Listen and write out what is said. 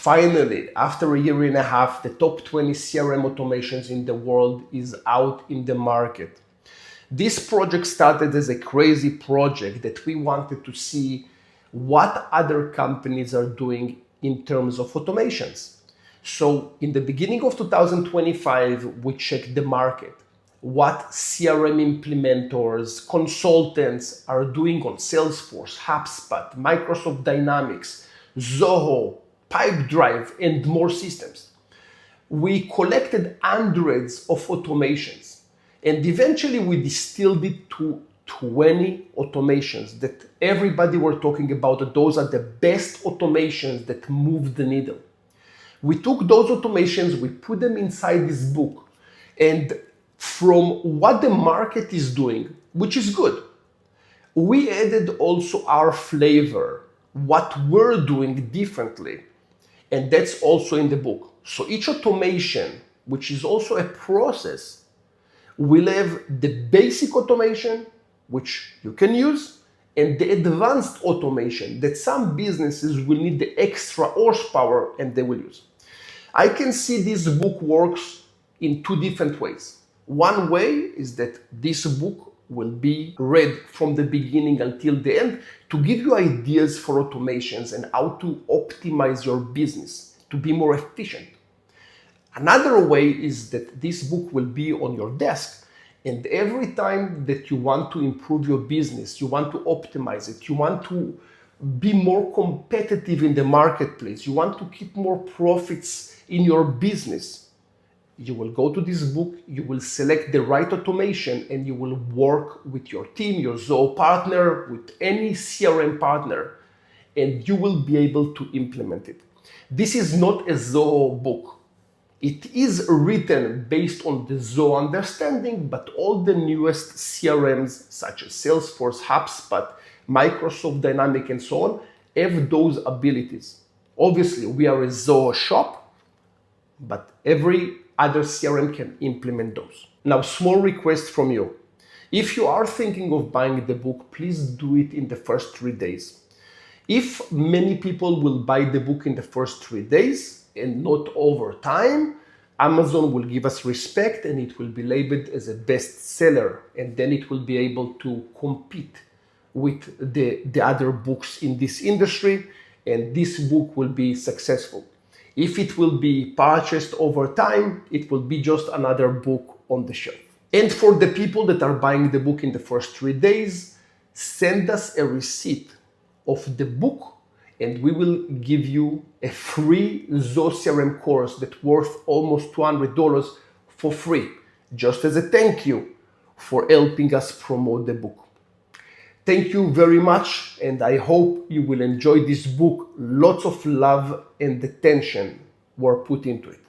Finally, after a year and a half, the top 20 CRM automations in the world is out in the market. This project started as a crazy project that we wanted to see what other companies are doing in terms of automations. So in the beginning of 2025, we checked the market, what CRM implementors, consultants are doing on Salesforce, HubSpot, Microsoft Dynamics, Zoho, Pipedrive, and more systems. We collected hundreds of automations, and eventually we distilled it to 20 automations that everybody were talking about. Those are the best automations that move the needle. We took those automations, we put them inside this book, and from what the market is doing, which is good, we added also our flavor, what we're doing differently, and that's also in the book. So each automation, which is also a process, will have the basic automation, which you can use, and the advanced automation that some businesses will need the extra horsepower and they will use. I can see this book works in two different ways. One way is that this book will be read from the beginning until the end to give you ideas for automations and how to optimize your business to be more efficient. Another way is that this book will be on your desk, and every time that you want to improve your business, you want to optimize it, you want to be more competitive in the marketplace, you want to keep more profits in your business, you will go to this book, you will select the right automation, and you will work with your team, your Zoho partner, with any CRM partner, and you will be able to implement it. This is not a Zoho book. It is written based on the Zoho understanding, but all the newest CRMs such as Salesforce, HubSpot, Microsoft Dynamics, and so on have those abilities. Obviously, we are a Zoho shop, but every other CRM can implement those. Now, small request from you. If you are thinking of buying the book, please do it in the first 3 days. If many people will buy the book in the first 3 days and not over time, Amazon will give us respect and it will be labeled as a bestseller, and then it will be able to compete with the other books in this industry, and this book will be successful. If it will be purchased over time, it will be just another book on the shelf. And for the people that are buying the book in the first 3 days, send us a receipt of the book and we will give you a free Zoho CRM course that's worth almost $200 for free, just as a thank you for helping us promote the book. Thank you very much, and I hope you will enjoy this book. Lots of love and attention were put into it.